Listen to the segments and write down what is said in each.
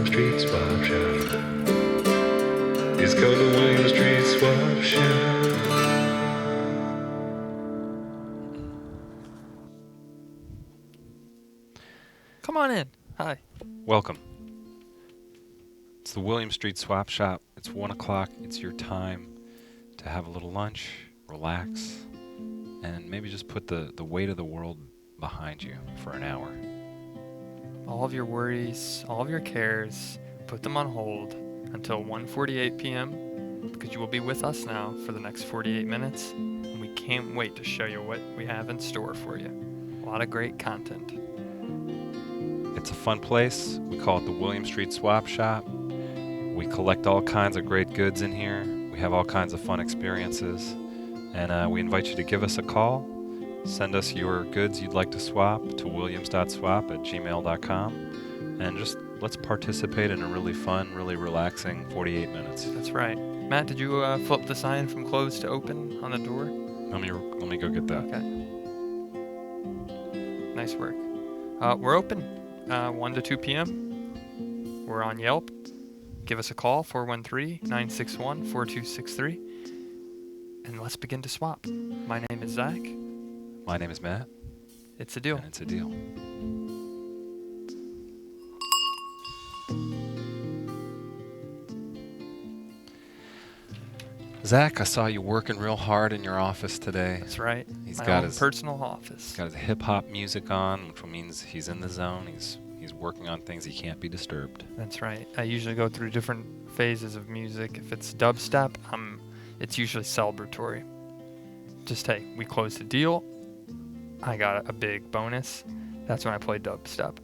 Street Swap Shop. It's called the William Street Swap Shop. Come on in. Hi. Welcome. It's the William Street Swap Shop. It's 1 o'clock. It's your time to have a little lunch, relax, and maybe just put the weight of the world behind you for an hour. All of your worries, all of your cares, put them on hold until 1:48 p.m. because you will be with us now for the next 48 minutes, and we can't wait to show you what we have in store for you. A lot of great content. It's a fun place. We call it the William Street Swap Shop. We collect all kinds of great goods in here. We have all kinds of fun experiences. And we invite you to give us a call. Send us your goods you'd like to swap to williams.swap@gmail.com. And just let's participate in a really fun, really relaxing 48 minutes. That's right. Matt, did you flip the sign from closed to open on the door? Let me go get that. Okay. Nice work. We're open 1 to 2 p.m. We're on Yelp. Give us a call, 413-961-4263. And let's begin to swap. My name is Zach. My name is Matt. It's a deal. And it's a deal. Zach, I saw you working real hard in your office today. That's right. He's My got own his personal office. He's got his hip hop music on, which means he's in the zone. He's working on things. He can't be disturbed. That's right. I usually go through different phases of music. If it's dubstep, it's usually celebratory. Just, hey, we closed the deal. I got a big bonus. That's when I play dubstep.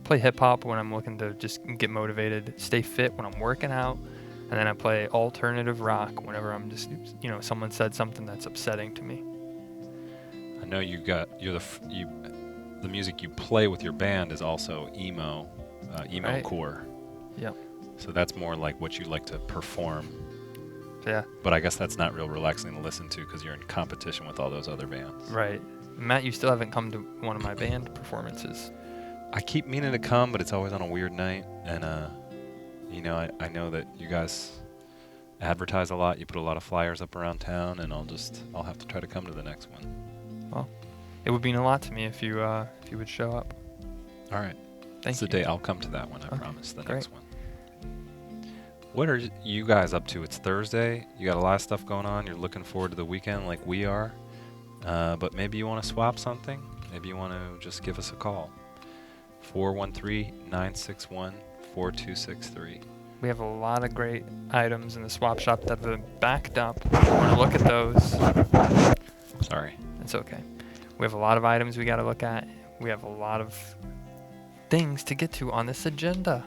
Play hip hop when I'm looking to just get motivated, stay fit when I'm working out. And then I play alternative rock whenever I'm just, someone said something that's upsetting to me. I know the music you play with your band is also emo Right. core. Yep. So that's more like what you like to perform. Yeah. But I guess that's not real relaxing to listen to because you're in competition with all those other bands. Right. Matt, you still haven't come to one of my band performances. I keep meaning to come, but it's always on a weird night. And, I know that you guys advertise a lot. You put a lot of flyers up around town, and I'll have to try to come to the next one. Well, it would mean a lot to me if you would show up. All right. Thank It's you. the day I'll come to that one, I Okay, promise, the great. next one. What are you guys up to? It's Thursday. You got a lot of stuff going on. You're looking forward to the weekend like we are. But maybe you want to swap something. Maybe you want to just give us a call. 413-961-4263. We have a lot of great items in the swap shop that have been backed up. I want to look at those. Sorry. It's okay. We have a lot of items we got to look at. We have a lot of things to get to on this agenda.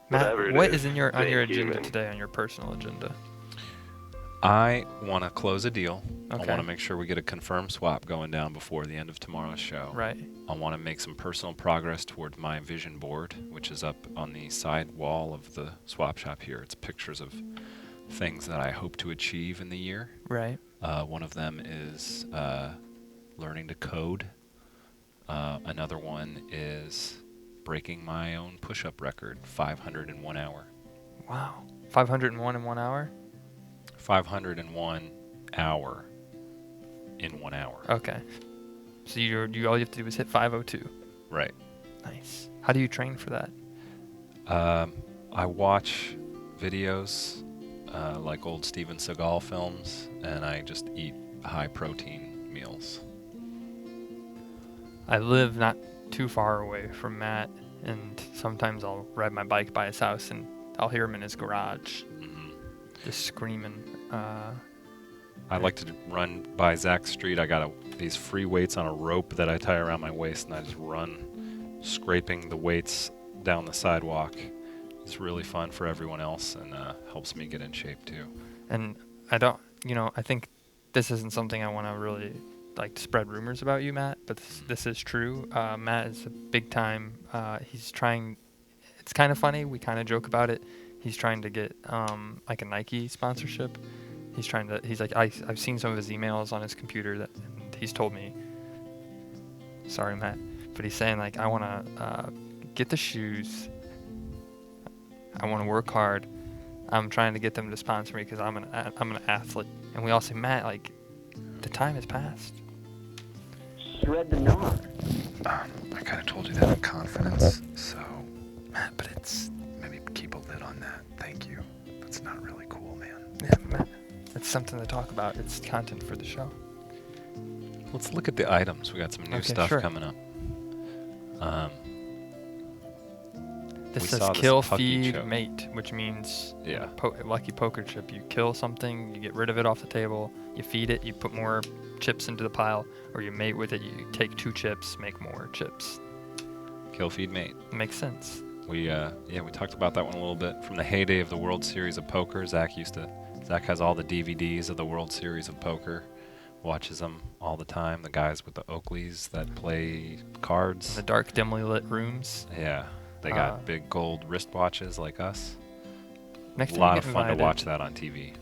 Matt, Whatever it what is, is on your being agenda human. today, on your personal agenda? I want to close a deal. Okay. I want to make sure we get a confirmed swap going down before the end of tomorrow's show. Right. I want to make some personal progress toward my vision board, which is up on the side wall of the swap shop here. It's pictures of things that I hope to achieve in the year. Right. One of them is learning to code. Another one is breaking my own push-up record, 500 in 1 hour. Wow. 501 in 1 hour? 501 hour in 1 hour. Okay. So you all you have to do is hit 502. Right. Nice. How do you train for that? I watch videos like old Steven Seagal films, and I just eat high-protein meals. I live not too far away from Matt, and sometimes I'll ride my bike by his house, and I'll hear him in his garage, just screaming. I like to run by Zach's street. I got these free weights on a rope that I tie around my waist, and I just run, scraping the weights down the sidewalk. It's really fun for everyone else, and helps me get in shape too. And I think this isn't something I want to really like spread rumors about you, Matt, but this is true. Matt is a big time. He's trying. It's kind of funny. We kind of joke about it. He's trying to get like a Nike sponsorship. He's like, I've seen some of his emails on his computer and he's told me, sorry, Matt, but he's saying like, I want to get the shoes. I want to work hard. I'm trying to get them to sponsor me because I'm an athlete. And we all say, Matt, like, the time has passed. Shred the gnar. I kind of told you that in confidence, so Matt, but it's maybe keep a lid on that. Thank you. That's not really cool, man. Yeah, Matt, it's something to talk about. It's content for the show. Let's look at the items. We got some new Okay, stuff sure. coming up. This We says saw this kill, pucky feed, choke. mate, which means Yeah. lucky poker chip. You kill something, you get rid of it off the table, you feed it, you put more chips into the pile, or you mate with it, you take 2 chips, make more chips. Kill, feed, mate. Makes sense. We talked about that one a little bit. From the heyday of the World Series of Poker, Zach has all the DVDs of the World Series of Poker. Watches them all the time. The guys with the Oakleys that play cards. In the dark, dimly lit rooms. Yeah. They got big gold wristwatches like us. Next A time lot you of get fun to invited watch that on TV.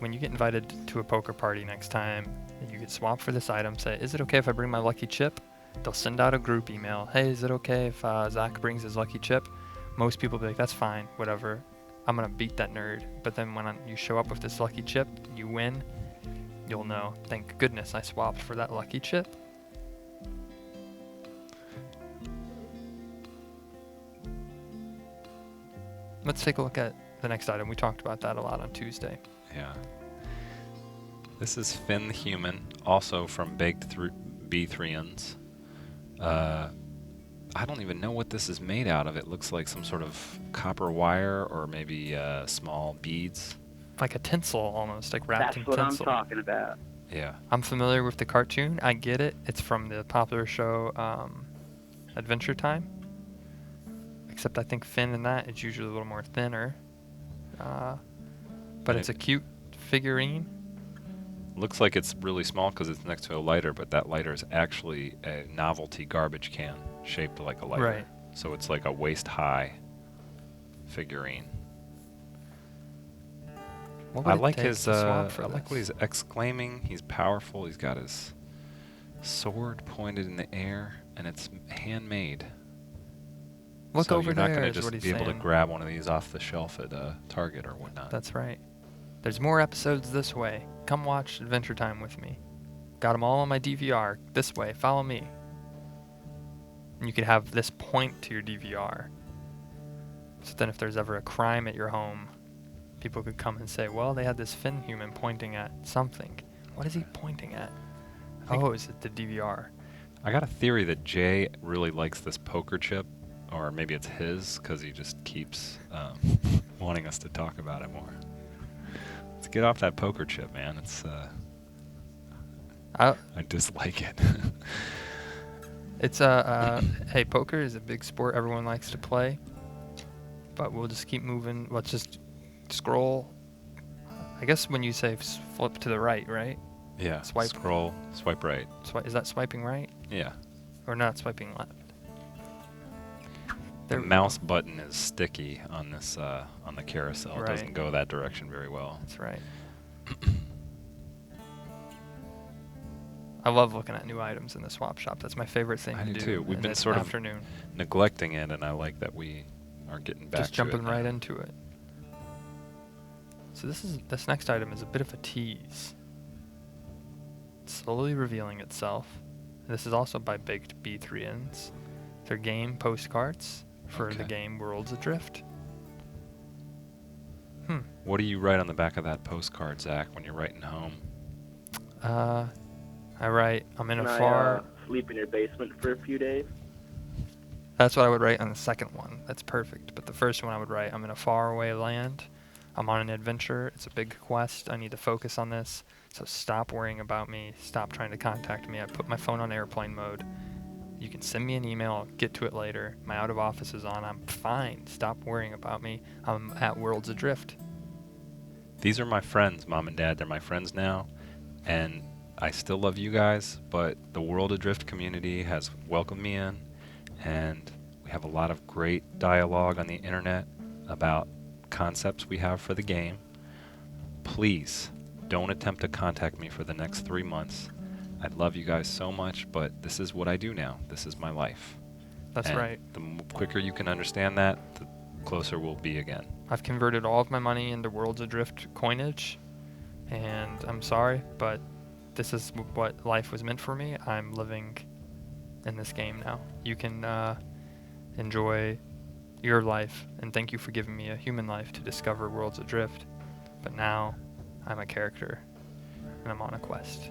when you get invited to a poker party next time, and you get swapped for this item, say, is it okay if I bring my lucky chip? They'll send out a group email. Hey, is it okay if Zach brings his lucky chip? Most people will be like, that's fine, whatever. I'm going to beat that nerd. But then when you show up with this lucky chip, you win, you'll know, thank goodness I swapped for that lucky chip. Let's take a look at the next item. We talked about that a lot on Tuesday. Yeah. This is Finn the Human, also from Baked B3ns. I don't even know what this is made out of. It looks like some sort of copper wire or maybe small beads. Like a tinsel almost, like wrapped in That's what tinsel. I'm talking about. Yeah. I'm familiar with the cartoon. I get it. It's from the popular show Adventure Time. Except I think Finn in that is usually a little more thinner. But it's a cute figurine. Looks like it's really small because it's next to a lighter, but that lighter is actually a novelty garbage can shaped like a lighter. Right. So it's like a waist-high figurine. What would I it like take his. to swap for I like what this? he's exclaiming. He's powerful. He's got his sword pointed in the air, and it's handmade. Look so over you're not there gonna is just what he's be able saying. to grab one of these off the shelf at Target or whatnot. That's right. There's more episodes this way. Come watch Adventure Time with me. Got them all on my DVR. This way. Follow me. And you could have this point to your DVR. So then if there's ever a crime at your home, people could come and say, well, they had this Finn human pointing at something. What is he pointing at? Oh, is it the DVR? I got a theory that Jay really likes this poker chip, or maybe it's his because he just keeps wanting us to talk about it more. Let's get off that poker chip, man. It's I dislike it. It's hey, poker is a big sport everyone likes to play, but we'll just keep moving. Let's just scroll. I guess when you say flip to the right, right? Yeah. Swipe. Scroll. Swipe right. Is that swiping right Yeah. or not swiping left? The There we mouse go. button is sticky on this on the carousel. Right. It doesn't go that direction very well. That's right. I love looking at new items in the swap shop. That's my favorite thing I to do do. too. We've in been the sort of afternoon. Neglecting it, and I like that we are getting back Just to it jumping right now. into it. So this next item is a bit of a tease. It's slowly revealing itself. This is also by Baked B3ns. Their game postcards for the Okay. game Worlds Adrift. What do you write on the back of that postcard, Zach, when you're writing home? I write, I'm in Can a I far... sleep in your basement for a few days? That's what I would write on the second one. That's perfect. But the first one I would write, I'm in a faraway land. I'm on an adventure. It's a big quest. I need to focus on this. So stop worrying about me. Stop trying to contact me. I put my phone on airplane mode. You can send me an email. I'll get to it later. My out of office is on. I'm fine. Stop worrying about me. I'm at Worlds Adrift. These are my friends, Mom and Dad. They're my friends now, and I still love you guys, but the World Adrift community has welcomed me in, and we have a lot of great dialogue on the internet about concepts we have for the game. Please don't attempt to contact me for the next 3 months. I love you guys so much, but this is what I do now. This is my life. That's And right. The quicker you can understand that, the closer we'll be again. I've converted all of my money into Worlds Adrift coinage, and I'm sorry, but this is what life was meant for me. I'm living in this game now. You can enjoy your life, and thank you for giving me a human life to discover Worlds Adrift. But now I'm a character, and I'm on a quest.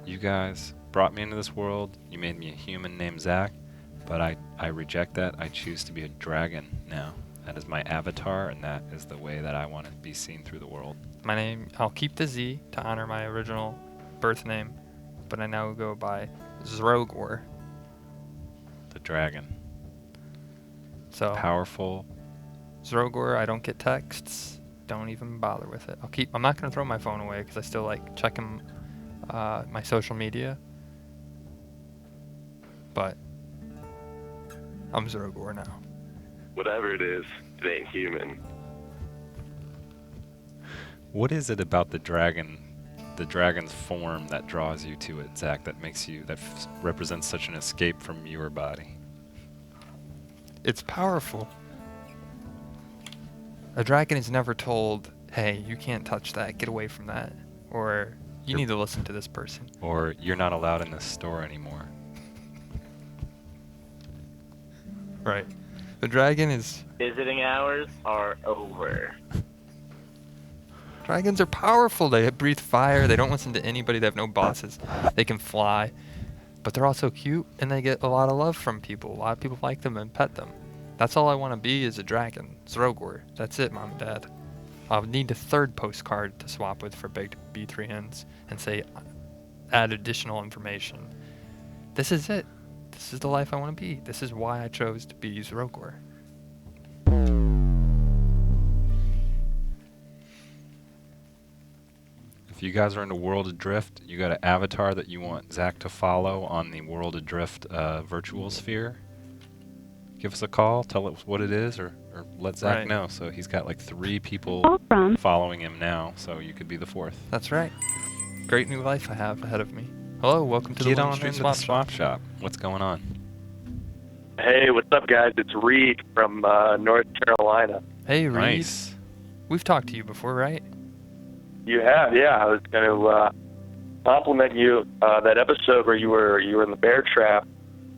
You guys brought me into this world. You made me a human named Zach, but I reject that. I choose to be a dragon now. That is my avatar, and that is the way that I want to be seen through the world. My name, I'll keep the Z to honor my original birth name, but I now go by Zrogor. The dragon. So Powerful. Zrogor, I don't get texts. Don't even bother with it. I'm not going to throw my phone away because I still like checking my social media. But I'm Zrogor now. Whatever it is, it ain't human. What is it about the dragon's form that draws you to it, Zach, that represents such an escape from your body? It's powerful. A dragon is never told, hey, you can't touch that, get away from that. Or, you need to listen to this person. Or, you're not allowed in this store anymore. Right. The dragon is... Visiting hours are over. Dragons are powerful. They breathe fire. They don't listen to anybody. They have no bosses. They can fly. But they're also cute, and they get a lot of love from people. A lot of people like them and pet them. That's all I want to be is a dragon. Zrogor. That's it, Mom and Dad. I'll need a third postcard to swap with for baked B3 hens and say, add additional information. This is it. This is the life I want to be. This is why I chose to be Zrogor. If you guys are into World Adrift, you got an avatar that you want Zach to follow on the World Adrift virtual sphere, give us a call, tell us what it is, or let Zach Right. know. So he's got like 3 people Call from. following him now, so you could be the 4th. That's right. Great new life I have ahead of me. Hello, welcome to Get the on William Street into Swap the Shop. swap shop. What's going on? Hey, what's up, guys? It's Reed from North Carolina. Hey, Reed. Nice. We've talked to you before, right? You have, yeah. I was going to compliment you that episode where you were in the bear trap.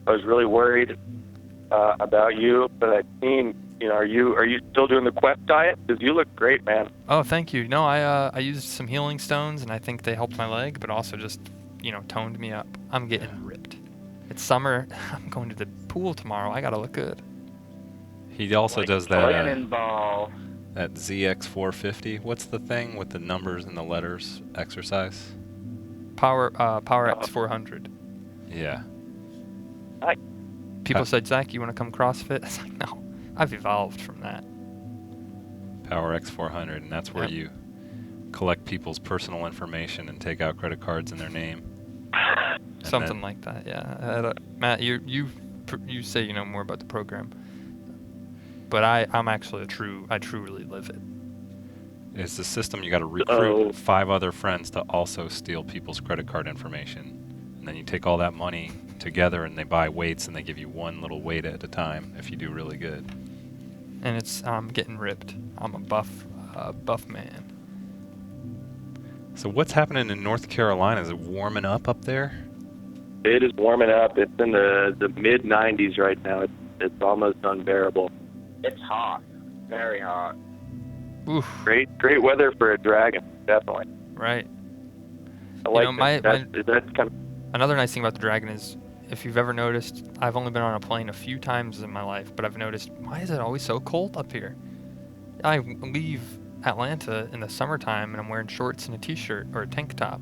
I was really worried about you, but I've seen. Are you still doing the Quest diet? Because you look great, man. Oh, thank you. No, I used some healing stones, and I think they helped my leg, but also just, toned me up. I'm getting ripped. It's summer. I'm going to the pool tomorrow. I gotta look good. He also does that Cannonball. that ZX450. What's the thing with the numbers and the letters exercise? Power X 400. Yeah. People said, Zach, you want to come CrossFit? I was like, no. I've evolved from that. Power X400, and that's where Yep. you collect people's personal information and take out credit cards in their name. And Something then- like that, yeah. Matt, you say you know more about the program, but I'm actually I truly live it. It's the system you got to recruit Oh. 5 other friends to also steal people's credit card information. And then you take all that money together and they buy weights and they give you one little weight at a time if you do really good. And I'm getting ripped. I'm a buff man. So what's happening in North Carolina? Is it warming up there? It is warming up. It's in the mid 90s right now. It's almost unbearable. It's hot. Very hot. Oof, Great weather for a dragon, definitely. right. I like know, that's kind of. Another nice thing about the Dragon is, if you've ever noticed, I've only been on a plane a few times in my life, but I've noticed, why is it always so cold up here? I leave Atlanta in the summertime and I'm wearing shorts and a t-shirt or a tank top.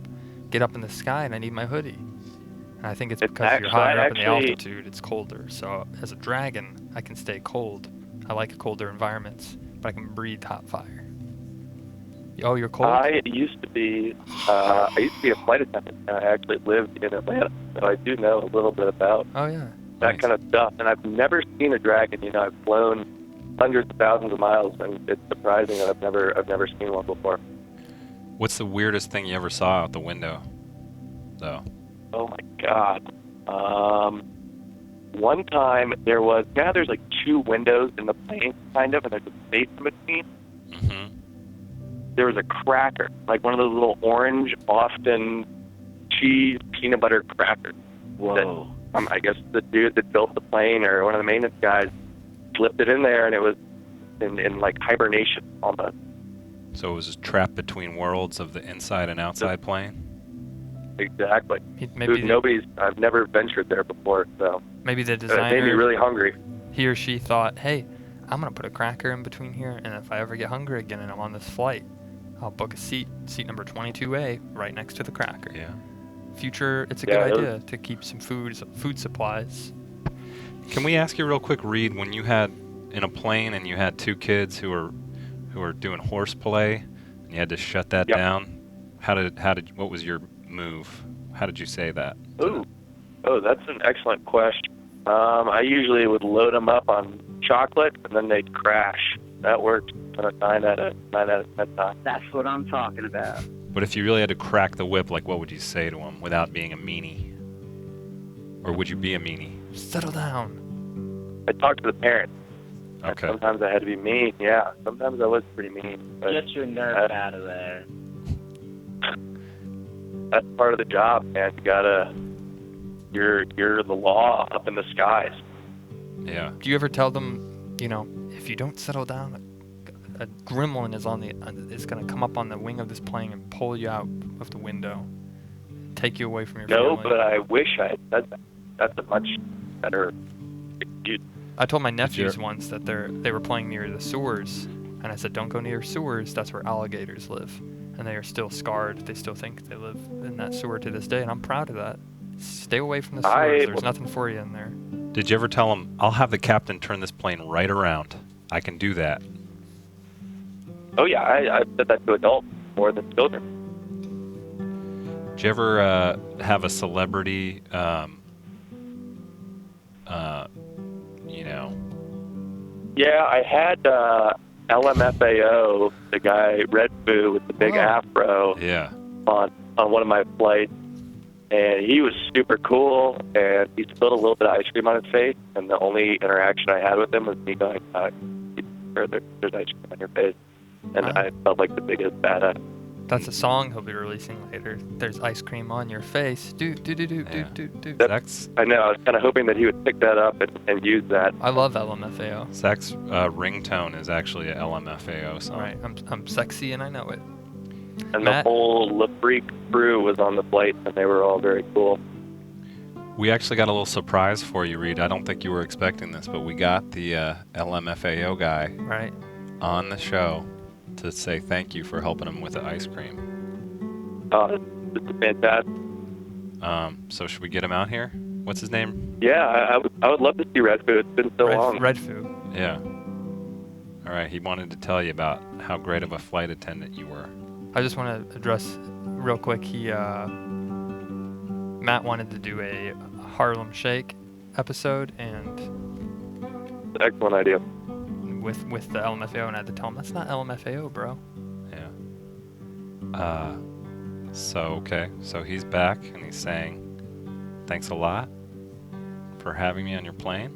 Get up in the sky and I need my hoodie. And I think it's because you're higher up in the altitude, it's colder. So as a dragon, I can stay cold. I like colder environments, but I can breathe hot fire. Oh, you're cold? I used to be a flight attendant. And I actually lived in Atlanta, so I do know a little bit about Oh, yeah. that Nice. kind of stuff. And I've never seen a dragon. I've flown hundreds of thousands of miles, and it's surprising that I've never seen one before. What's the weirdest thing you ever saw out the window, though? Oh my God. One time there's like 2 windows in the plane, kind of, and there's a space in between. Mm-hmm. There was a cracker, like one of those little orange Boston cheese peanut butter crackers. Whoa. That, I guess the dude that built the plane or one of the maintenance guys slipped it in there, and it was in like hibernation almost. So it was just trapped between worlds of the inside and outside plane? Exactly. Maybe I've never ventured there before, so maybe the it made me designer, really hungry. he or she thought, hey, I'm going to put a cracker in between here, and if I ever get hungry again and I'm on this flight, I'll book a seat number 22A, right next to the cracker. Yeah. Future, it's a Yeah, good it was- idea to keep some food supplies. Can we ask you real quick, Reed, when you had in a plane and you had 2 kids who were doing horseplay and you had to shut that Yep. down, what was your move? How did you say that? Oh, that's an excellent question. I usually would load them up on chocolate, and then they'd crash. That worked 9 out of 10 times. That's what I'm talking about. But if you really had to crack the whip, like what would you say to them without being a meanie? Or would you be a meanie? Settle down. I talked to the parents. Okay. Sometimes I had to be mean. Yeah, sometimes I was pretty mean. But Get your nerve out of there. that's part of the job, man. You're the law up in the skies. Yeah. Do you ever tell them, if you don't settle down, a gremlin is going to come up on the wing of this plane and pull you out of the window, take you away from your No, family? but I wish I had said that. That's a much better excuse. I told my nephews once that they were playing near the sewers, and I said, don't go near sewers, that's where alligators live. And they are still scarred. They still think they live in that sewer to this day, and I'm proud of that. Stay away from the sewers. There's nothing for you in there. Did you ever tell them, I'll have the captain turn this plane right around? I can do that. Oh, yeah, I've said that to adults more than children. Did you ever have a celebrity, Yeah, I had LMFAO, the guy, Red Boo, with the big afro, Yeah. on one of my flights. And he was super cool, and he spilled a little bit of ice cream on his face, and the only interaction I had with him was me going, there's ice cream on your face. And I felt like the biggest badass. That's a song he'll be releasing later. There's ice cream on your face. Do. Zach's, I know, I was kind of hoping that he would pick that up and use that. I love LMFAO. Zach's ringtone is actually a LMFAO song. All right, I'm sexy and I know it. And Matt? the whole Le Freak crew was on the flight, and they were all very cool. We actually got a little surprise for you, Reed. I don't think you were expecting this, but we got the LMFAO guy Right. on the show to say thank you for helping him with the ice cream. This is fantastic. So should we get him out here? What's his name? Yeah, I would love to see Red Food. It's been so long. Red food. Yeah. All right. He wanted to tell you about how great of a flight attendant you were. I just want to address real quick. Matt wanted to do a Harlem Shake episode, and Excellent idea. with the LMFAO, and I had to tell him that's not LMFAO, bro. Yeah. So he's back and he's saying, thanks a lot for having me on your plane.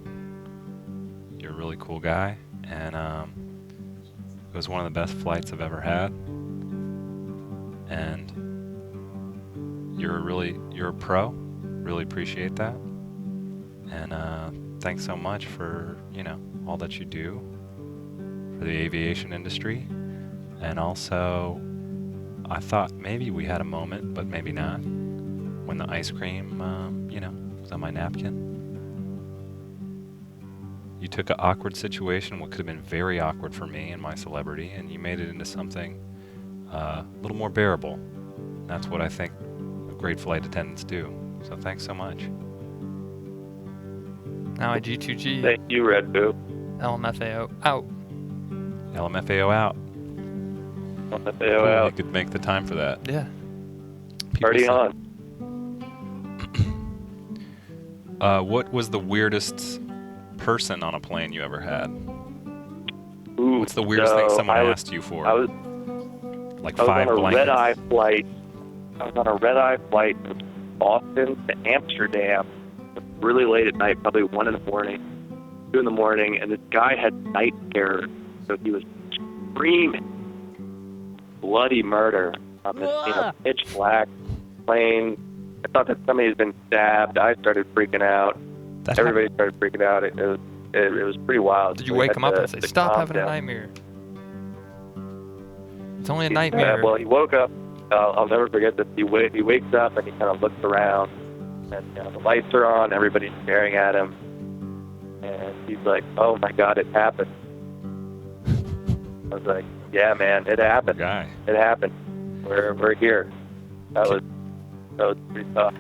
You're a really cool guy, and it was one of the best flights I've ever had. And you're a pro. Really appreciate that. And thanks so much for all that you do for the aviation industry. And also, I thought maybe we had a moment, but maybe not, when the ice cream, was on my napkin. You took an awkward situation, what could have been very awkward for me and my celebrity, and you made it into something a little more bearable. That's what I think great flight attendants do. So thanks so much. Now I G2G, Thank you, Red Boo. LMFAO out. LMFAO out. LMFAO Cool, out. you could make the time for that. Yeah. People Party say- on. What was the weirdest person on a plane you ever had? Ooh, What's the weirdest thing someone asked you for? I was Like I was 5 on a blankets? red-eye flight. I was on a red-eye flight from Boston to Amsterdam, really late at night, probably 1 in the morning. 2 in the morning, and this guy had night terrors, so he was screaming bloody murder on this pitch black plane. I thought that somebody had been stabbed. I started freaking out. Everybody started freaking out. It was pretty wild. Did you wake him up and say, "Stop having a nightmare"? It's only a nightmare. Yeah, well, he woke up. I'll never forget this. He wakes up and he kind of looks around, and the lights are on. Everybody's staring at him, and he's like, "Oh my God, it happened." I was like, "Yeah, man, it happened. It happened. We're here." That was pretty tough.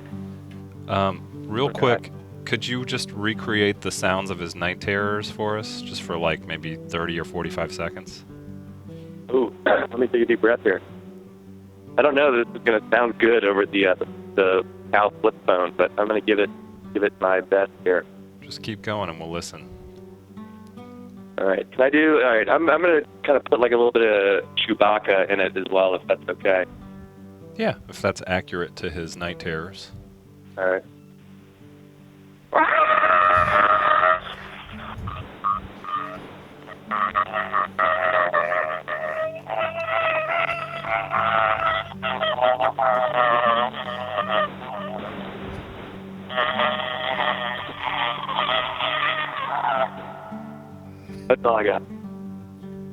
Real quick, could you just recreate the sounds of his night terrors for us, just for like maybe 30 or 45 seconds? Ooh, let me take a deep breath here. I don't know if this is going to sound good over the Cal flip phone, but I'm going to give it my best here. Just keep going and we'll listen. All right. Can I do? All right. I'm going to kind of put like a little bit of Chewbacca in it as well, if that's okay. Yeah, if that's accurate to his night terrors. All right. That's all I got.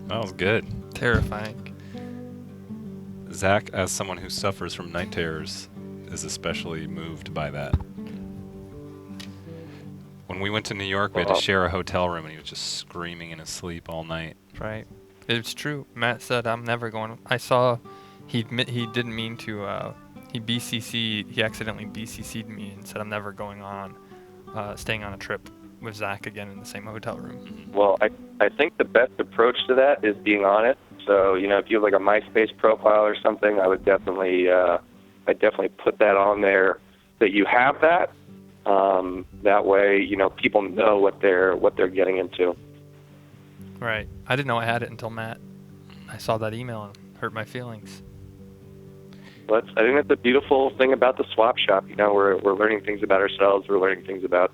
That was good. Terrifying. Zach, as someone who suffers from night terrors, is especially moved by that. When we went to New York, we had to share a hotel room, and he was just screaming in his sleep all night. Right. It's true. Matt said, "I'm never going." I saw he didn't mean to. He accidentally BCC'd me and said, "I'm never going on, staying on a trip with Zach again in the same hotel room." Well, I think the best approach to that is being honest. So, if you have like a MySpace profile or something, I would definitely put that on there that you have that. That way, people know what they're getting into. Right. I didn't know I had it until Matt. I saw that email and hurt my feelings. I think that's the beautiful thing about the swap shop. We're learning things about ourselves. We're learning things about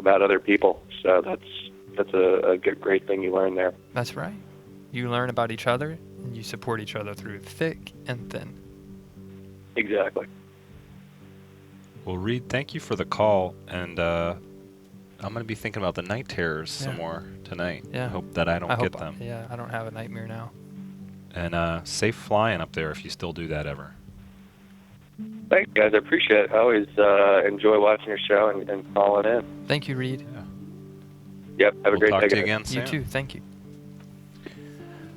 other people. So that's a great thing you learn there. That's right. You learn about each other, and you support each other through thick and thin. Exactly. Well, Reed, thank you for the call, and I'm going to be thinking about the night terrors some more tonight. Yeah. I hope that I don't get them. Yeah, I don't have a nightmare now. And safe flying up there if you still do that ever. Thanks, guys. I appreciate it. I always enjoy watching your show and calling in. Thank you, Reed. Yeah. Yep. Have a great day. Talk to you again soon. You too. Thank you.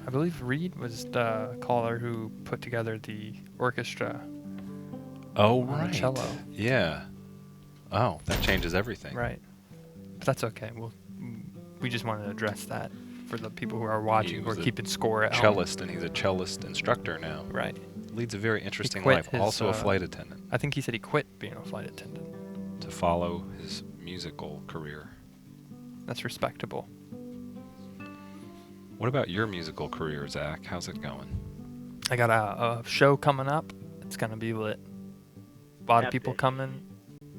I believe Reed was the caller who put together the orchestra. Oh, on right. the cello. Yeah. Oh, that changes everything. Right. But that's okay. We just wanted to address that for the people who are watching, who are keeping score at home. Cellist, and he's a cellist instructor now. Right. Leads a very interesting life. Also a flight attendant. I think he said he quit being a flight attendant. To follow his musical career. That's respectable. What about your musical career, Zach? How's it going? I got a show coming up. It's going to be lit. A lot of people Epic. coming.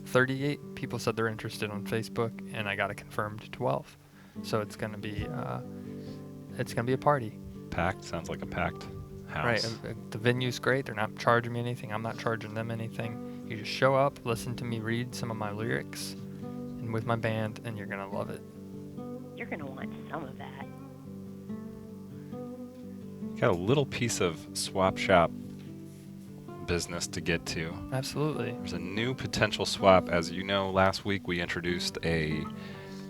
38 people said they're interested on Facebook, and I got it confirmed 12. So it's going to be a party. Packed? Sounds like a packed house. Right. The venue's great. They're not charging me anything. I'm not charging them anything. You just show up, listen to me read some of my lyrics, and with my band, and you're going to love it. You're going to want some of that. Got a little piece of swap shop business to get to. Absolutely. There's a new potential swap. As you know, last week we introduced a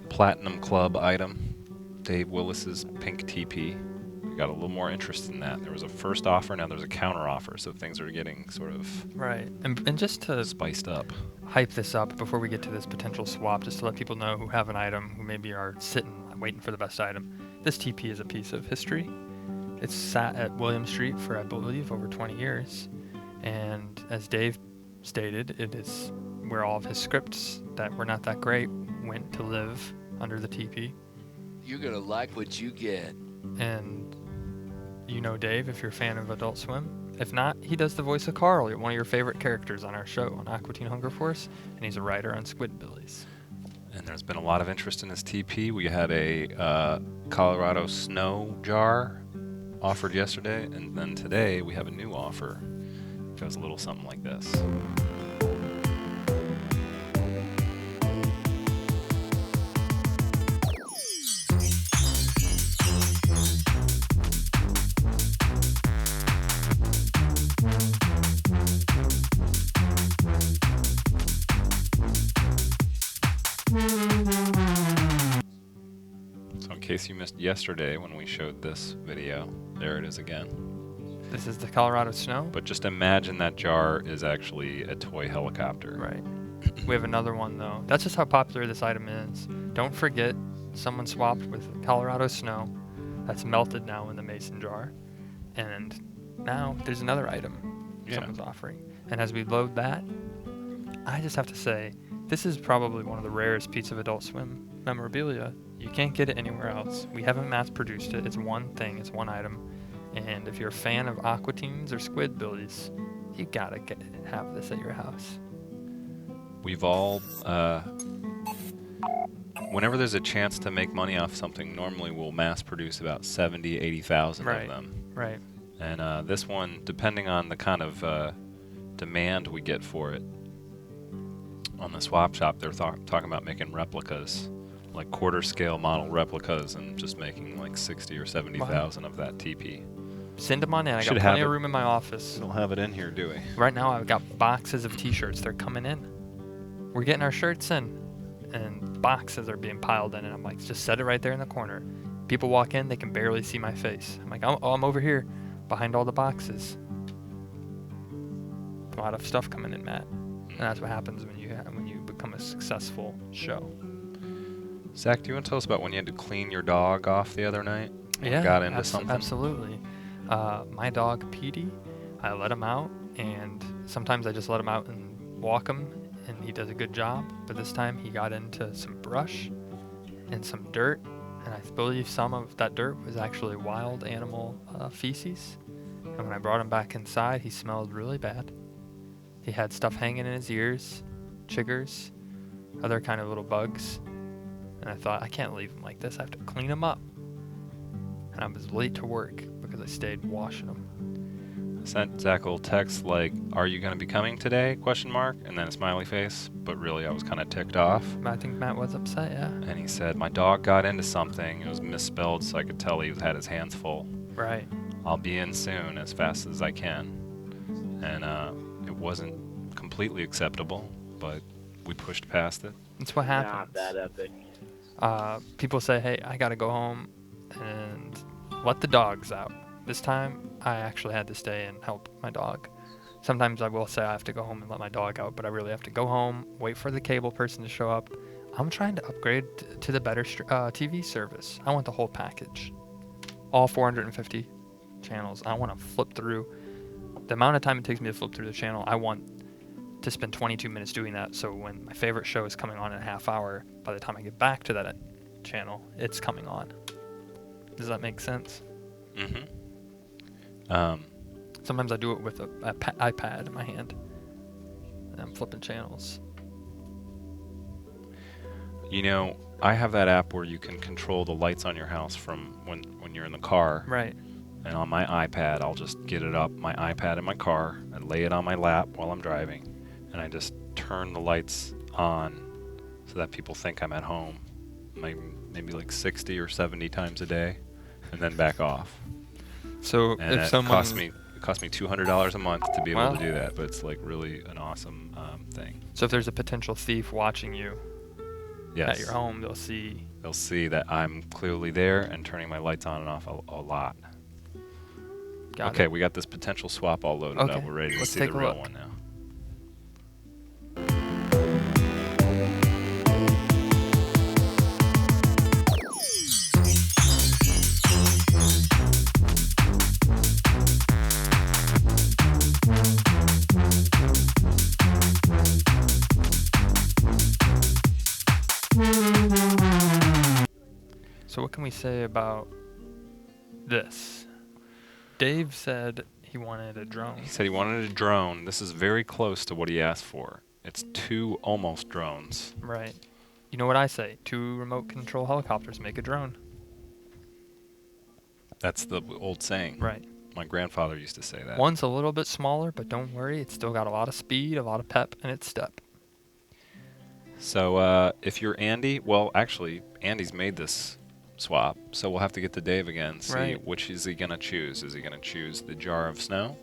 Platinum Club item, Dave Willis's Pink TP. We got a little more interest in that. There was a first offer, now there's a counter offer, so things are getting sort of Right. And just to spiced up. hype this up before we get to this potential swap, just to let people know who have an item, who maybe are sitting waiting for the best item, this TP is a piece of history. It's sat at William Street for, I believe, over 20 years. And as Dave stated, it is where all of his scripts that were not that great went to live under the TP. You're going to like what you get. And you know Dave if you're a fan of Adult Swim. If not, he does the voice of Carl, one of your favorite characters on our show on Aqua Teen Hunger Force, and he's a writer on Squidbillies. and there's been a lot of interest in this TP. We had a Colorado snow jar offered yesterday, and then today we have a new offer. It goes a little something like this. So in case you missed yesterday when we showed this video, there it is again. This is the Colorado snow? But just imagine that jar is actually a toy helicopter. Right. We have another one, though. That's just how popular this item is. Don't forget, someone swapped with Colorado snow. That's melted now in the mason jar. And now there's another item someone's offering. And as we load that, I just have to say, this is probably one of the rarest pieces of Adult Swim memorabilia. You can't get it anywhere else. We haven't mass-produced it. It's one thing. It's one item. And if you're a fan of Aqua Teens or Squidbillies, you gotta have this at your house. We've all, whenever there's a chance to make money off something, normally we'll mass produce about 70, 80,000 of them. Right. And this one, depending on the kind of demand we get for it, on the swap shop, they're talking about making replicas, like quarter scale model replicas, and just making like 60 or 70,000 of that TP. Send them on in. I got Should plenty have of it. room in my office. We don't have it in here, do we? Right now, I've got boxes of T-shirts. They're coming in. We're getting our shirts in, and boxes are being piled in. And I'm like, just set it right there in the corner. People walk in, they can barely see my face. I'm like, I'm over here, behind all the boxes. A lot of stuff coming in, Matt. And that's what happens when you become a successful show. Zach, do you want to tell us about when you had to clean your dog off the other night? Yeah, got into something? Absolutely. My dog, Petey, I let him out, and sometimes I just let him out and walk him, and he does a good job. But this time he got into some brush and some dirt, and I believe some of that dirt was actually wild animal feces. And when I brought him back inside, he smelled really bad. He had stuff hanging in his ears, chiggers, other kind of little bugs. And I thought, I can't leave him like this. I have to clean him up. And I was late to work because I stayed washing them. I sent Zach a little text like, "Are you going to be coming today?" ? And then a smiley face. But really, I was kind of ticked off. I think Matt was upset, yeah. And he said, "My dog got into something. It was misspelled, so I could tell he had his hands full. Right. I'll be in soon, as fast as I can." And it wasn't completely acceptable, but we pushed past it. It's what happens. Not that epic. People say, hey, I got to go home and let the dogs out. This time, I actually had to stay and help my dog. Sometimes I will say I have to go home and let my dog out, but I really have to go home, wait for the cable person to show up. I'm trying to upgrade to the better TV service. I want the whole package. All 450 channels. I want to flip through. The amount of time it takes me to flip through the channel, I want to spend 22 minutes doing that, so when my favorite show is coming on in a half hour, by the time I get back to that channel, it's coming on. Does that make sense? Mm-hmm. Sometimes I do it with an iPad in my hand, and I'm flipping channels. You know, I have that app where you can control the lights on your house from when you're in the car. Right. And on my iPad, I'll just get it up, my iPad in my car, and lay it on my lap while I'm driving. And I just turn the lights on so that people think I'm at home, maybe like 60 or 70 times a day, and then back off. So And if it someone cost me $200 a month to be able to do that, but it's like really an awesome thing. So if there's a potential thief watching you Yes. at your home, they'll see that I'm clearly there and turning my lights on and off a lot. Got Okay, it. we got this potential swap all loaded Okay, up. We're ready to let's see take the a real look. one now. So what can we say about this? Dave said he wanted a drone. He said he wanted a drone. This is very close to what he asked for. It's 2 almost drones. Right. You know what I say? 2 remote control helicopters make a drone. That's the old saying. Right. My grandfather used to say that. One's a little bit smaller, but don't worry, it's still got a lot of speed, a lot of pep in its step. So if you're Andy, well, actually, Andy's made this swap, so we'll have to get to Dave again, see Right. which is he going to choose. Is he going to choose the jar of snow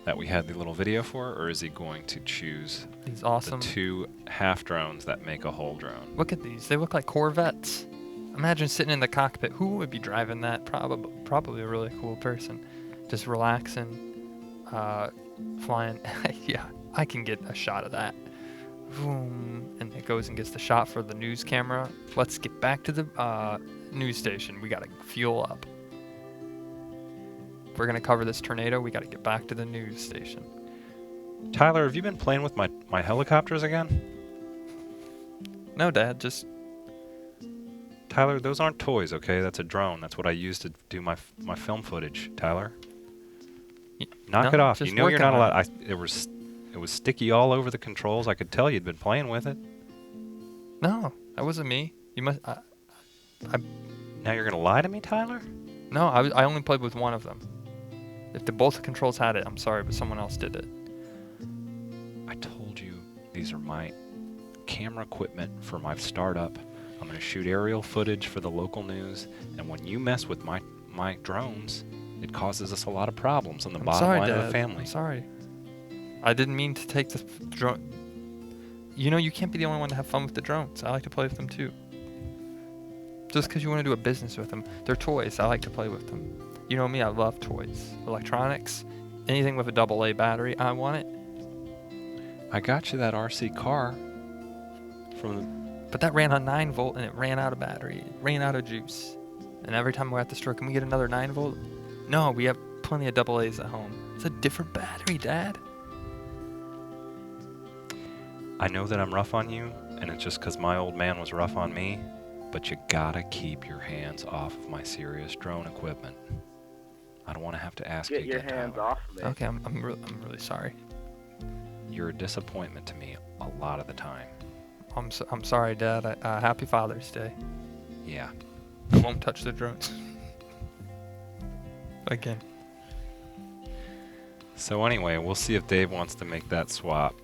that we had the little video for, or is he going to choose These awesome. the 2 half drones that make a whole drone? Look at these. They look like Corvettes. Imagine sitting in the cockpit. Who would be driving that? Probably a really cool person. Just relaxing, flying. Yeah, I can get a shot of that. Boom, and it goes and gets the shot for the news camera. Let's get back to the news station. We gotta fuel up. If we're gonna cover this tornado, we gotta get back to the news station. Tyler, have you been playing with my helicopters again? No, Dad, just Tyler, those aren't toys, okay? That's a drone. That's what I use to do my film footage, Tyler. Knock no, it off. just You know you're working not on allowed. It was sticky all over the controls. I could tell you'd been playing with it. no, that wasn't me. You must. Now you're gonna lie to me, Tyler? No, I only played with one of them. If both controls had it, I'm sorry, but someone else did it. I told you these are my camera equipment for my startup. I'm gonna shoot aerial footage for the local news, and when you mess with my drones, it causes us a lot of problems on the I'm bottom sorry, line Dad. of the family. I'm sorry. I didn't mean to take the drone. You know, you can't be the only one to have fun with the drones. I like to play with them too. Just because you want to do a business with them. They're toys. I like to play with them. You know me, I love toys. Electronics. Anything with a AA battery, I want it. I got you that RC car from the... But that ran on 9 volt and it ran out of battery. It ran out of juice. And every time we're at the store, can we get another 9 volt? No, we have plenty of AA's at home. It's a different battery, Dad. I know that I'm rough on you, and it's just because my old man was rough on me, but you gotta keep your hands off of my serious drone equipment. I don't want to have to ask Get you your again, hands Tyler. off of me. Okay, I'm really sorry. You're a disappointment to me a lot of the time. I'm sorry, Dad. Happy Father's Day. Yeah. I won't touch the drones. Again. So anyway, we'll see if Dave wants to make that swap.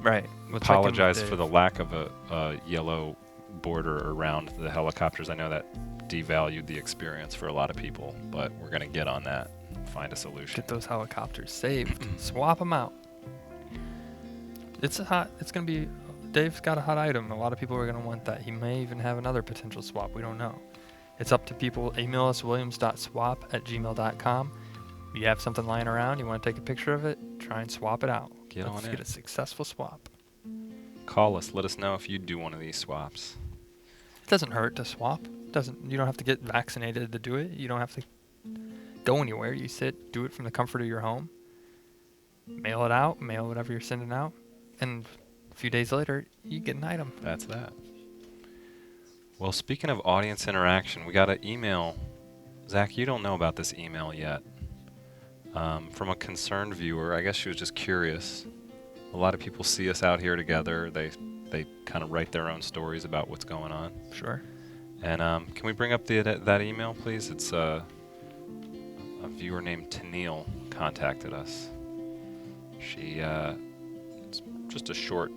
Right. We'll check in with Apologize for Dave. the lack of a yellow border around the helicopters. I know that devalued the experience for a lot of people, but we're going to get on that and find a solution. Get those helicopters saved. Swap them out. It's gonna be. Dave's got a hot item. A lot of people are gonna want that. He may even have another potential swap. We don't know. It's up to people. Email us williams.swap@gmail.com. You have something lying around. You want to take a picture of it? Try and swap it out. Get Let's on get it. a successful swap. Call us. Let us know if you do one of these swaps. It doesn't hurt to swap. You don't have to get vaccinated to do it. You don't have to go anywhere. You do it from the comfort of your home. Mail it out. Mail whatever you're sending out. And a few days later, you get an item. That's that. Well, speaking of audience interaction, we got an email. Zach, you don't know about this email yet. From a concerned viewer. I guess she was just curious. A lot of people see us out here together. They kind of write their own stories about what's going on. Sure. And can we bring up that email, please? It's a viewer named Tennille contacted us. She it's just a short,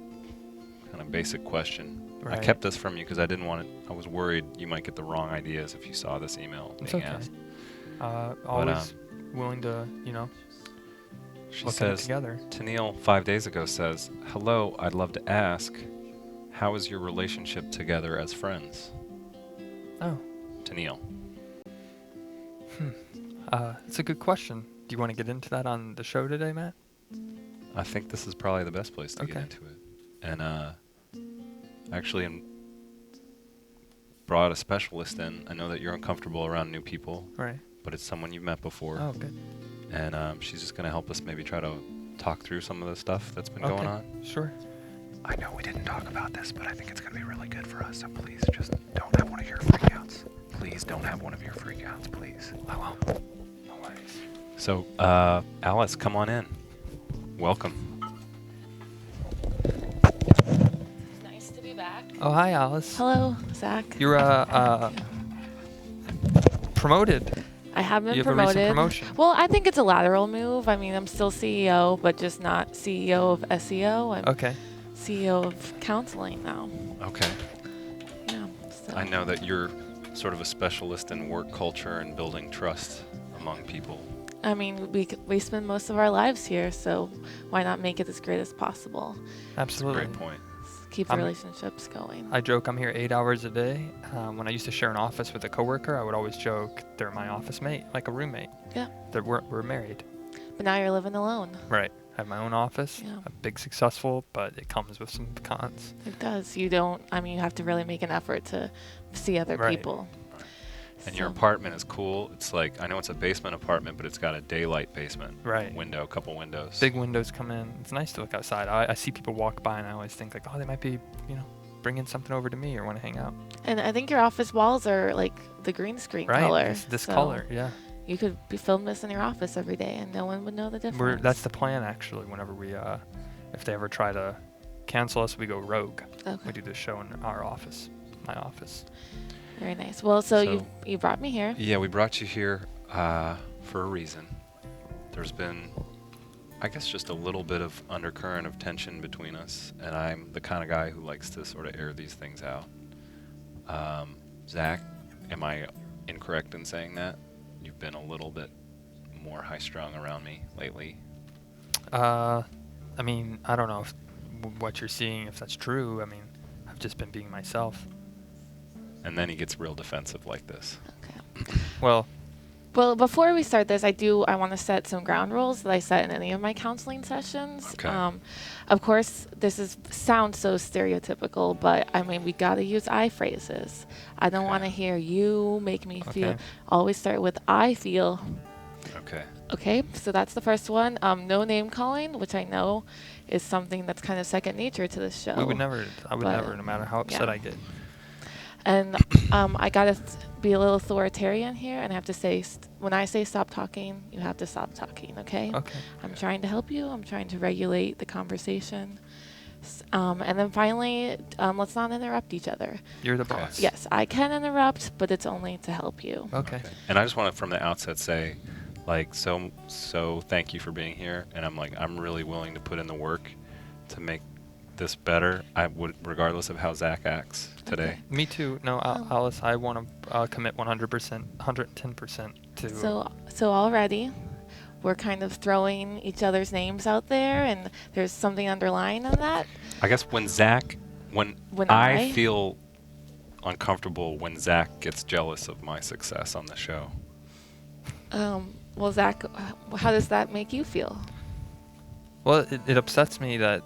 kind of basic question. Right. I kept this from you because I didn't want it. I was worried you might get the wrong ideas if you saw this email It's being okay. asked. Always willing to, She look at it says, together. Tennille 5 days ago says, "Hello, I'd love to ask, how is your relationship together as friends?" Oh. Tennille. It's a good question. Do you want to get into that on the show today, Matt? I think this is probably the best place to get Okay. into it. And actually brought a specialist in. I know that you're uncomfortable around new people, Right. but it's someone you've met before. Oh, good. And she's just going to help us maybe try to talk through some of the stuff that's been going on. Sure. I know we didn't talk about this, but I think it's going to be really good for us. So please just don't have one of your freakouts. Please don't have one of your freakouts, please. I won't. No worries. So, Alice, come on in. Welcome. Nice to be back. Oh, hi, Alice. Hello, Zach. You're promoted. I have been You have a recent promoted. promotion. Well, I think it's a lateral move. I mean, I'm still CEO, but just not CEO of SEO. I'm Okay. CEO of counseling now. Okay. Yeah. So. I know that you're sort of a specialist in work culture and building trust among people. I mean, we spend most of our lives here, so why not make it as great as possible? Absolutely. Great point. Keep the relationships going. I joke I'm here 8 hours a day. When I used to share an office with a coworker, I would always joke they're my office mate, like a roommate. Yeah. We're married. But now you're living alone. Right. I have my own office. Yeah. A big successful, but it comes with some cons. It does. You have to really make an effort to see other Right. people. And your apartment is cool. It's like, I know it's a basement apartment, but it's got a daylight basement. Right. Window, couple windows. Big windows come in. It's nice to look outside. I see people walk by and I always think like, oh, they might be, bringing something over to me or want to hang out. And I think your office walls are like the green screen Right. color. This so color, yeah. You could be filming this in your office every day and no one would know the difference. That's the plan actually. Whenever we, if they ever try to cancel us, we go rogue. Okay. We do this show in our office, my office. Very nice. Well, so you brought me here. Yeah, we brought you here for a reason. There's been, I guess, just a little bit of undercurrent of tension between us, and I'm the kind of guy who likes to sort of air these things out. Zach, am I incorrect in saying that? You've been a little bit more high-strung around me lately. I mean, I don't know if what you're seeing, if that's true. I mean, I've just been being myself. And then he gets real defensive like this. Okay. Well, before we start this, I want to set some ground rules that I set in any of my counseling sessions. Okay. Of course, sounds so stereotypical, but I mean, we got to use I phrases. I don't want to hear you make me feel. Always start with I feel. Okay. Okay, so that's the first one. No name calling, which I know is something that's kind of second nature to this show. I would never, no matter how upset I get. And I gotta be a little authoritarian here, and I have to say, when I say stop talking, you have to stop talking, okay? Okay. I'm trying to help you. I'm trying to regulate the conversation. And then finally, let's not interrupt each other. You're the boss. Yes, I can interrupt, but it's only to help you. Okay. And I just want to, from the outset, say, like, so thank you for being here, and I'm really willing to put in the work to make this better. I would, regardless of how Zach acts today. Okay. Me too. No, Alice, I want to commit 100%, 110% to. So already, we're kind of throwing each other's names out there, and there's something underlying in that. I guess when I feel uncomfortable when Zach gets jealous of my success on the show. Well, Zach, how does that make you feel? Well, it upsets me that,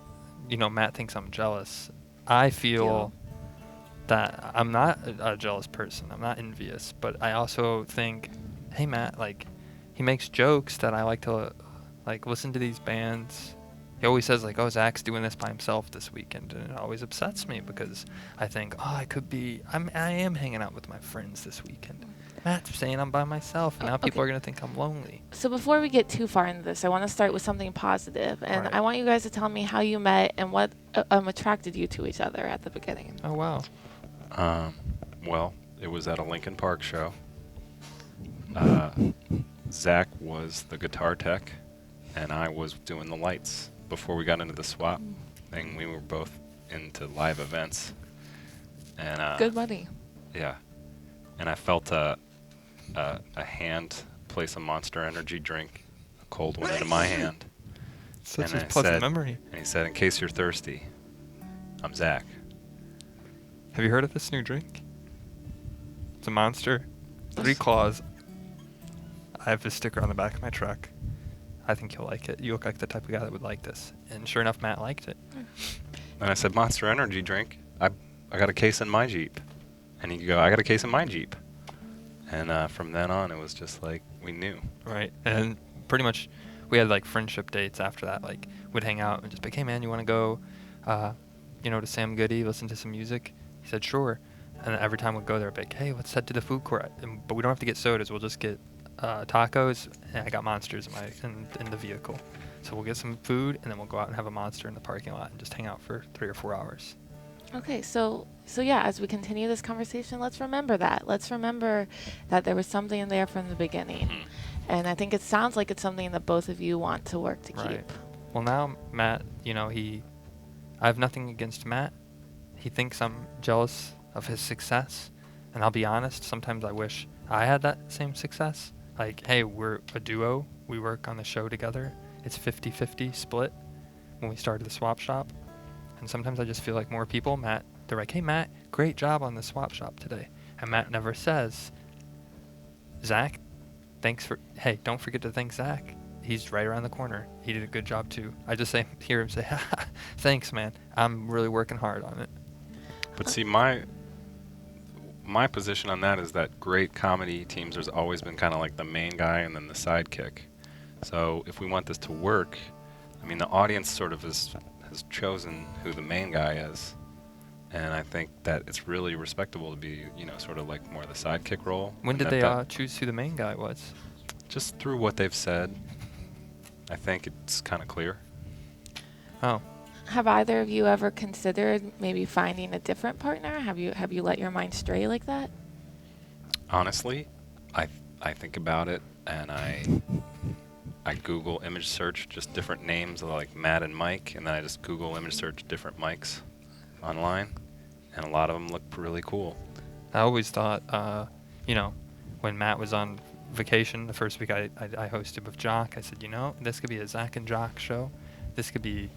Matt thinks I'm jealous. I feel that I'm not a jealous person. I'm not envious. But I also think, hey, Matt, he makes jokes that I like to, listen to these bands. He always says, oh, Zach's doing this by himself this weekend. And it always upsets me because I think, I am hanging out with my friends this weekend. Matt's saying I'm by myself, and now people are going to think I'm lonely. So before we get too far into this, I want to start with something positive. And I want you guys to tell me how you met and what attracted you to each other at the beginning. Oh, wow. Well, it was at a Linkin Park show. Zach was the guitar tech, and I was doing the lights. Before we got into the swap thing, we were both into live events. And good money. Yeah. And I felt a hand place a Monster Energy drink, a cold one, into my hand. Such a pleasant memory. And he said, in case you're thirsty, I'm Zach. Have you heard of this new drink? It's a Monster. 3 claws. I have a sticker on the back of my truck. I think you'll like it. You look like the type of guy that would like this. And sure enough, Matt liked it. And I said, Monster Energy drink? I got a case in my Jeep. And he'd go, I got a case in my Jeep. And from then on, it was just we knew. Right. And pretty much we had friendship dates after that. We'd hang out and just be hey, man, you want to go, to Sam Goody, listen to some music? He said, sure. And every time we'd go there, I'd be hey, let's head to the food court. But we don't have to get sodas. We'll just get tacos. And I got Monsters in the vehicle. So we'll get some food, and then we'll go out and have a Monster in the parking lot and just hang out for 3 or 4 hours. Okay, so yeah, as we continue this conversation, let's remember that. Let's remember that there was something there from the beginning. And I think it sounds like it's something that both of you want to work to Right. keep. Well, now Matt, I have nothing against Matt. He thinks I'm jealous of his success, and I'll be honest, sometimes I wish I had that same success. Like, hey, we're a duo. We work on the show together. It's 50-50 split when we started the swap shop. And sometimes I just feel like more people, Matt, they're like, hey, Matt, great job on the swap shop today. And Matt never says, Zach, hey, don't forget to thank Zach. He's right around the corner. He did a good job too. I just hear him say, thanks, man. I'm really working hard on it. But see, my position on that is that great comedy teams, there's always been kind of like the main guy and then the sidekick. So if we want this to work, I mean, the audience sort of has chosen who the main guy is. And I think that it's really respectable to be, sort of like more the sidekick role. When And did they choose who the main guy was? Just through what they've said, I think it's kind of clear. Oh. Have either of you ever considered maybe finding a different partner? Have you let your mind stray like that? Honestly, I think about it and I Google image search just different names like Matt and Mike, and then I just Google image search different Mikes online, and a lot of them look really cool. I always thought, when Matt was on vacation, the first week I hosted with Jacques, I said, this could be a Zach and Jacques show. This could be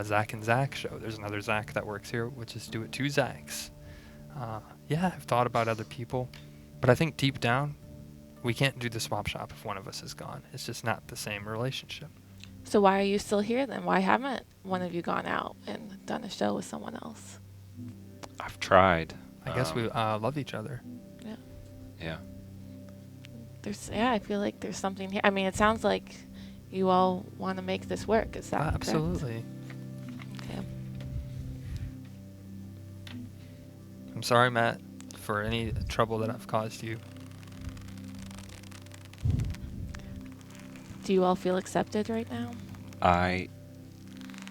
Zach and Zach show. There's another Zach that works here. We'll just do it 2 Zachs. I've thought about other people, but I think deep down, we can't do the swap shop if one of us is gone. It's just not the same relationship. So why are you still here then? Why haven't one of you gone out and done a show with someone else? I've tried. I guess we love each other. Yeah. I feel like there's something here. I mean, it sounds like you all want to make this work. Is that correct? Absolutely. Okay. I'm sorry, Matt, for any trouble that I've caused you. Do you all feel accepted right now? I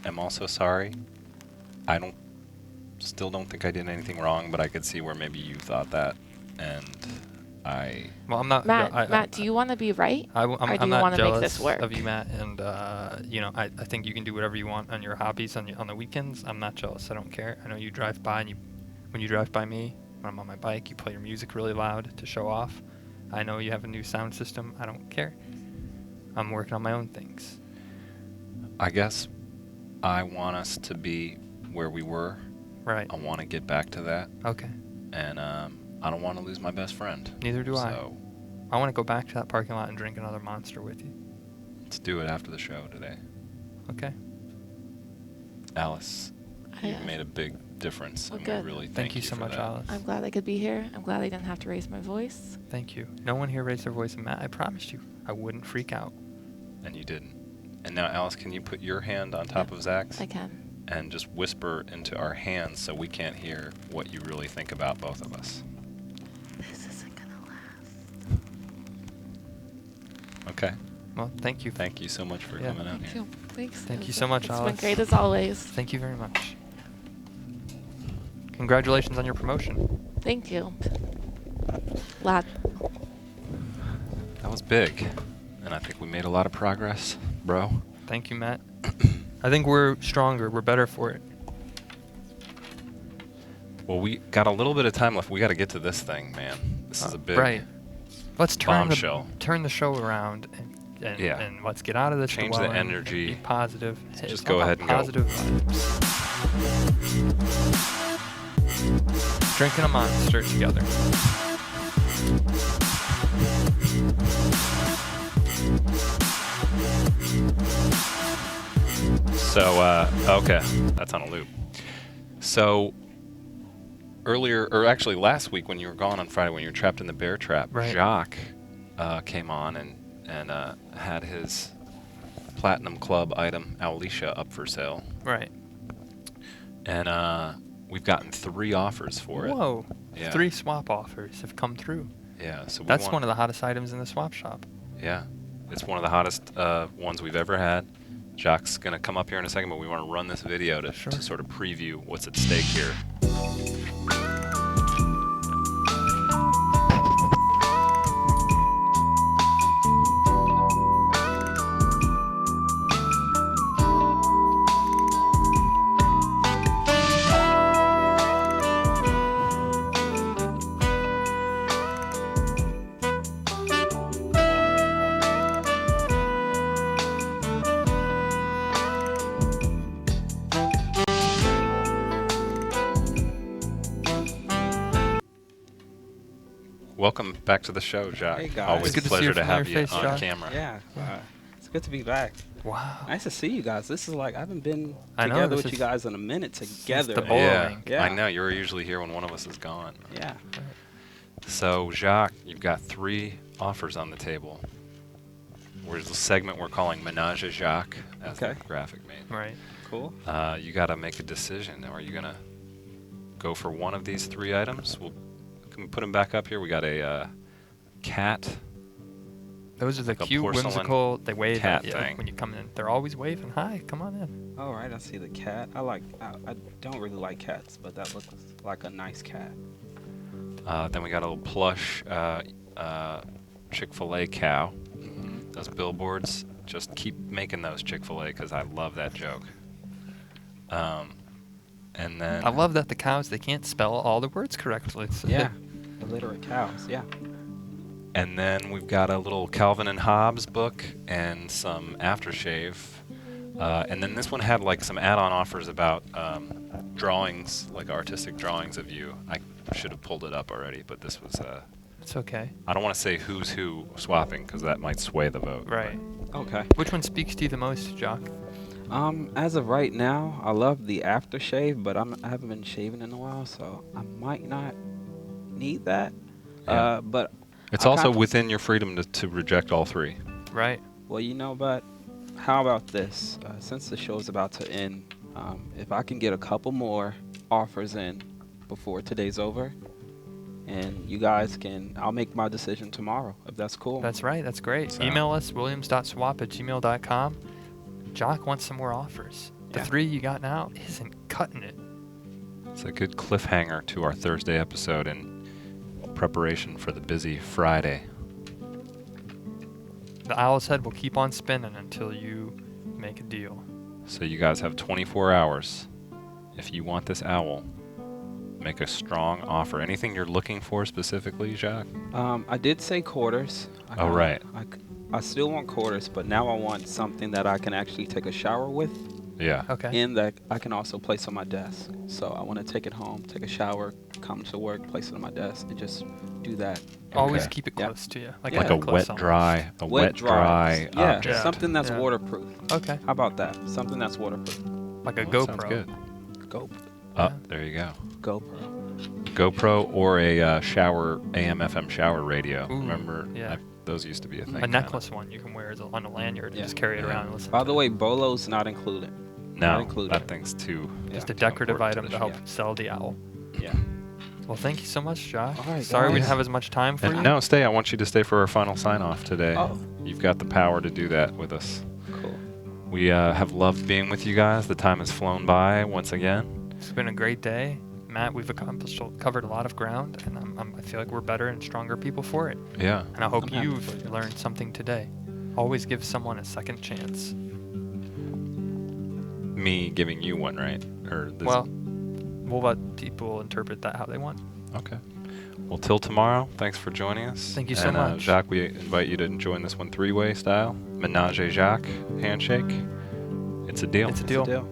am also sorry. I still don't think I did anything wrong, but I could see where maybe you thought that, and Well, I'm not. Matt, do you want to be right? I'm or do you not want to make jealous this work? of you, Matt, and I think you can do whatever you want on your hobbies on the weekends. I'm not jealous. I don't care. I know you drive by and when you drive by me, when I'm on my bike, you play your music really loud to show off. I know you have a new sound system. I don't care. I'm working on my own things. I guess I want us to be where we were. Right. I want to get back to that. Okay. And I don't want to lose my best friend. Neither do I. So I want to go back to that parking lot and drink another Monster with you. let's do it after the show today. Okay. Alice, you've made a big difference. Well, and good. we really Thank you so for much, that. Alice. I'm glad I could be here. I'm glad I didn't have to raise my voice. Thank you. No one here raised their voice, and Matt, I promised you I wouldn't freak out. And you didn't. And now, Alice, can you put your hand on top of Zach's? I can. And just whisper into our hands so we can't hear what you really think about both of us. This isn't going to last. Okay. Well, thank you. Thank you so much for Yeah. coming out Thank here. you. Thanks. Thank you so much, It's Alice. been great as always. Thank you very much. Congratulations on your promotion. Thank you. Lad. That was big. And I think we made a lot of progress, bro. Thank you, Matt. I think we're stronger. We're better for it. Well, we got a little bit of time left. We got to get to this thing, man. This is a big Right. Let's turn bombshell. the show around and let's get out of this. Change the dwelling and energy. Be positive. Just It's go all ahead about and go. positive vibes. Drinking a Monster together. So, okay, that's on a loop. So, earlier, or actually last week when you were gone on Friday, when you were trapped in the bear trap, Right. Jacques came on and had his Platinum Club item, Owlecia, up for sale. Right. And we've gotten 3 offers for it. Whoa. Yeah. 3 swap offers have come through. Yeah, so That's one of the hottest items in the swap shop. Yeah, it's one of the hottest ones we've ever had. Jacques' going to come up here in a second, but we want to run this video to Sure. sort of preview what's at stake here. welcome back to the show, Jacques. Hey, guys. Always It's good a to see your pleasure to have familiar you face, on Jacques. camera. Yeah, it's good to be back. Wow. Nice to see you guys. This is like I haven't been I know, together this with you is guys in a minute together. the bowling. Yeah, Yeah. I know. You're usually here when one of us is gone. Yeah. So, Jacques, you've got 3 offers on the table. There's a segment we're calling Ménage Jacques, as Okay. the graphic made. Right. Cool. You got to make a decision. Are you going to go for one of these 3 items? Can we put them back up here? We got a cat. Those are the Like a cute, porcelain whimsical. They wave cat at you thing. when you come in. They're always waving. Hi, come on in. All right, I see the cat. I don't really like cats, but that looks like a nice cat. Then we got a little plush Chick-fil-A cow. Those billboards. Just keep making those Chick-fil-A because I love that joke. And then I love that the cows, they can't spell all the words correctly. So Yeah. Illiterate cows. Yeah. And then we've got a little Calvin and Hobbes book and some aftershave. And then this one had like some add-on offers about drawings, like artistic drawings of you. I should have pulled it up already, but this was. It's okay. I don't want to say who's who swapping because that might sway the vote. Right. Okay. Which one speaks to you the most, Jacques? As of right now, I love the aftershave, but I haven't been shaving in a while, so I might not need that. Yeah. But It's I also kinda- within your freedom to reject all 3. Right. Well, but how about this? Since the show's about to end, if I can get a couple more offers in before today's over, and you guys I'll make my decision tomorrow, if that's cool. That's right. That's great. So- Email us, williams.swap@gmail.com. Jacques wants some more offers. The Yeah. 3 you got now isn't cutting it. It's a good cliffhanger to our Thursday episode in preparation for the busy Friday. The owl's head will keep on spinning until you make a deal. So you guys have 24 hours. If you want this owl, make a strong offer. Anything you're looking for specifically, Jacques? I did say quarters. Oh, right. I still want quarters, but now I want something that I can actually take a shower with, Yeah. Okay. and that I can also place on my desk. So I want to take it home, take a shower, come to work, place it on my desk, and just do that. Always Okay. keep it Yeah. close to you. Yeah. Like a necklace wet almost. dry, Wet dry Yeah, object. Yeah. something that's Yeah. waterproof. Okay. How about that? Something that's waterproof. Like a Well, GoPro. Sounds good. Go, Oh, there you go. GoPro. GoPro or a shower, AM/FM shower radio. Ooh, Remember, yeah. those used to be a thing. A kinda. necklace one you can wear on a lanyard and Yeah. just carry it Yeah. around and listen By to the it. way, Bolo's not included. No, Not included. that thing's too. Just Yeah. a decorative important item to to the help show. sell the owl. Yeah. Well, thank you so much, Josh. All right, Sorry we guys. didn't have as much time for you. And no, stay. I want you to stay for our final sign-off today. Oh. You've got the power to do that with us. Cool. We have loved being with you guys. The time has flown by once again. It's been a great day. Matt, we've covered a lot of ground, and I feel like we're better and stronger people for it. Yeah. And I hope I'm happy for you've you. learned something today. Always give someone a second chance. Me giving you one, right? Or this. Well, we'll let people interpret that how they want. Okay. Well, till tomorrow, thanks for joining us. Thank you so and, much. Jacques, we invite you to join this one 3-way style. Ménage Jacques, handshake. It's a deal. It's a It's a deal. deal.